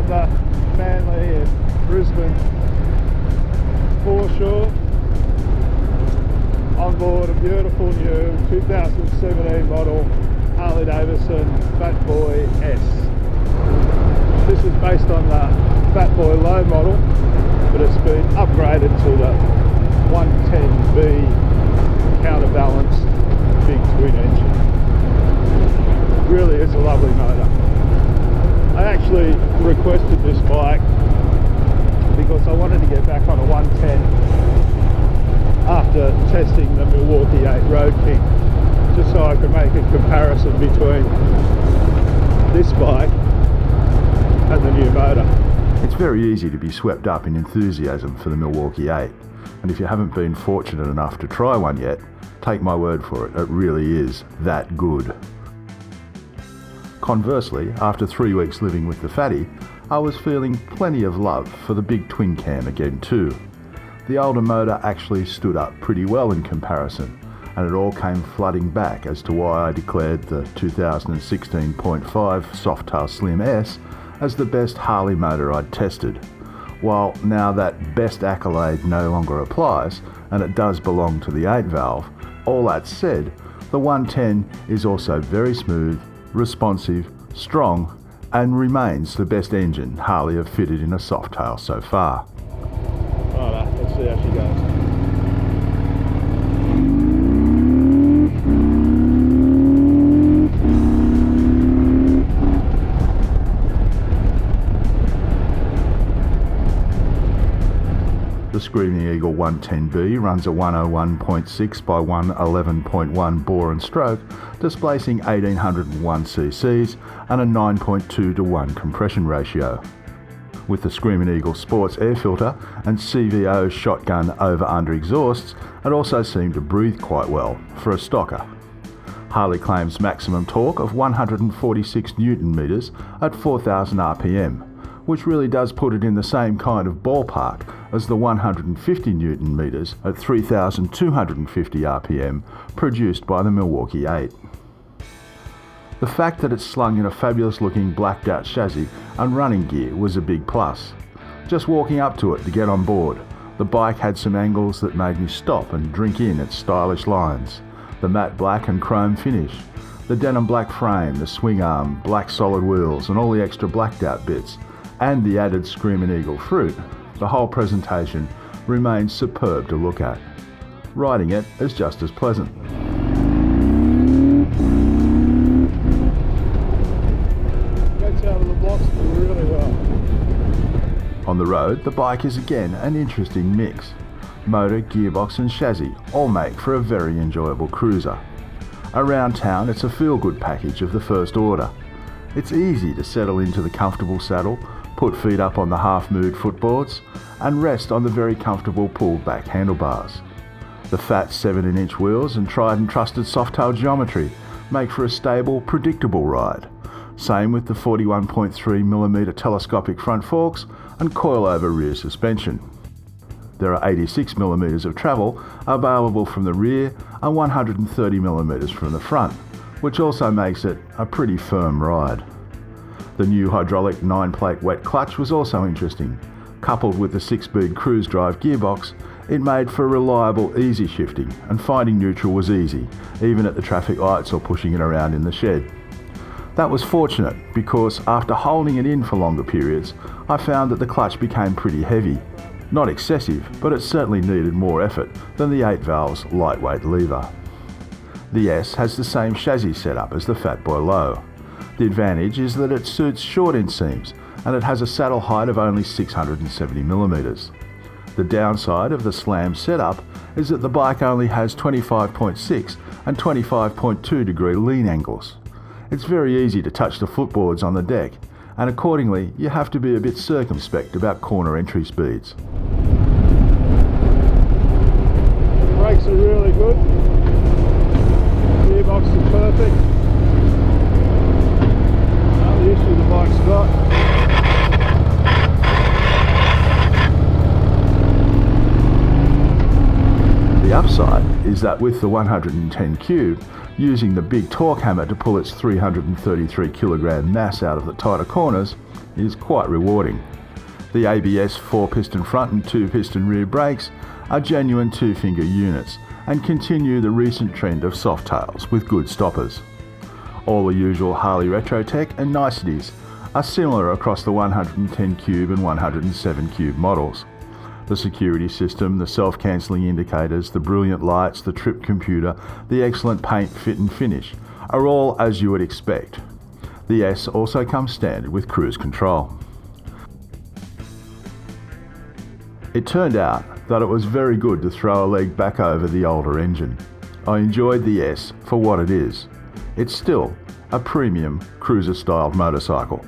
the Manly and Brisbane foreshore on board a beautiful new 2017 model Harley Davidson Fat Boy S. This is based on the Fat Boy Low model, but it's been upgraded to the 110B counterbalanced big twin engine. Really is a lovely motor. I actually requested this bike because I wanted to get back on a 110 after testing the Milwaukee 8 Road King, just so I could make a comparison between this bike and the new motor. It's very easy to be swept up in enthusiasm for the Milwaukee 8, and if you haven't been fortunate enough to try one yet, take my word for it, it really is that good. Conversely, after 3 weeks living with the Fatty, I was feeling plenty of love for the big twin cam again too. The older motor actually stood up pretty well in comparison, and it all came flooding back as to why I declared the 2016.5 Softail Slim S as the best Harley motor I'd tested. While now that best accolade no longer applies, and it does belong to the 8 valve, all that said, the 110 is also very smooth, responsive, strong, and remains the best engine Harley have fitted in a Softail so far. Alright, let's see how she goes. The Screaming Eagle 110B runs a 101.6 by 111.1 bore and stroke, displacing 1801 cc's and a 9.2 to 1 compression ratio. With the Screaming Eagle Sports air filter and CVO shotgun over-under exhausts, it also seemed to breathe quite well for a stocker. Harley claims maximum torque of 146 Newton meters at 4,000 RPM, which really does put it in the same kind of ballpark as the 150 Newton meters at 3,250 RPM produced by the Milwaukee 8. The fact that it's slung in a fabulous looking blacked out chassis and running gear was a big plus. Just walking up to it to get on board, the bike had some angles that made me stop and drink in its stylish lines. The matte black and chrome finish, the denim black frame, the swing arm, black solid wheels and all the extra blacked out bits, and the added Screaming Eagle fruit, the whole presentation remains superb to look at. Riding it is just as pleasant. Gets out of the blocks really well. On the road, the bike is again an interesting mix. Motor, gearbox and chassis all make for a very enjoyable cruiser. Around town, it's a feel-good package of the first order. It's easy to settle into the comfortable saddle, put feet up on the half-moved footboards, and rest on the very comfortable pulled-back handlebars. The fat 17-inch wheels and tried and trusted Softail geometry make for a stable, predictable ride. Same with the 41.3mm telescopic front forks and coil-over rear suspension. There are 86mm of travel available from the rear and 130mm from the front, which also makes it a pretty firm ride. The new hydraulic 9-plate wet clutch was also interesting. Coupled with the 6-speed cruise drive gearbox, it made for reliable easy shifting, and finding neutral was easy, even at the traffic lights or pushing it around in the shed. That was fortunate because after holding it in for longer periods, I found that the clutch became pretty heavy. Not excessive, but it certainly needed more effort than the 8 valve's lightweight lever. The S has the same chassis setup as the Fat Boy Low. The advantage is that it suits short inseams and it has a saddle height of only 670mm. The downside of the slam setup is that the bike only has 25.6 and 25.2 degree lean angles. It's very easy to touch the footboards on the deck, and accordingly you have to be a bit circumspect about corner entry speeds. The brakes are really good. The gearbox is perfect. The issue the bike's got. The upside is that with the 110 cube, Using the big torque hammer to pull its 333 kilogram mass out of the tighter corners is quite rewarding. The ABS 4-piston front and 2-piston rear brakes are genuine 2-finger units and continue the recent trend of soft tails with good stoppers. All the usual Harley retro tech and niceties are similar across the 110 cube and 107 cube models. The security system, the self-cancelling indicators, the brilliant lights, the trip computer, the excellent paint, fit and finish are all as you would expect. The S also comes standard with cruise control. It turned out that it was very good to throw a leg back over the older engine. I enjoyed the S for what it is. It's still a premium cruiser-styled motorcycle.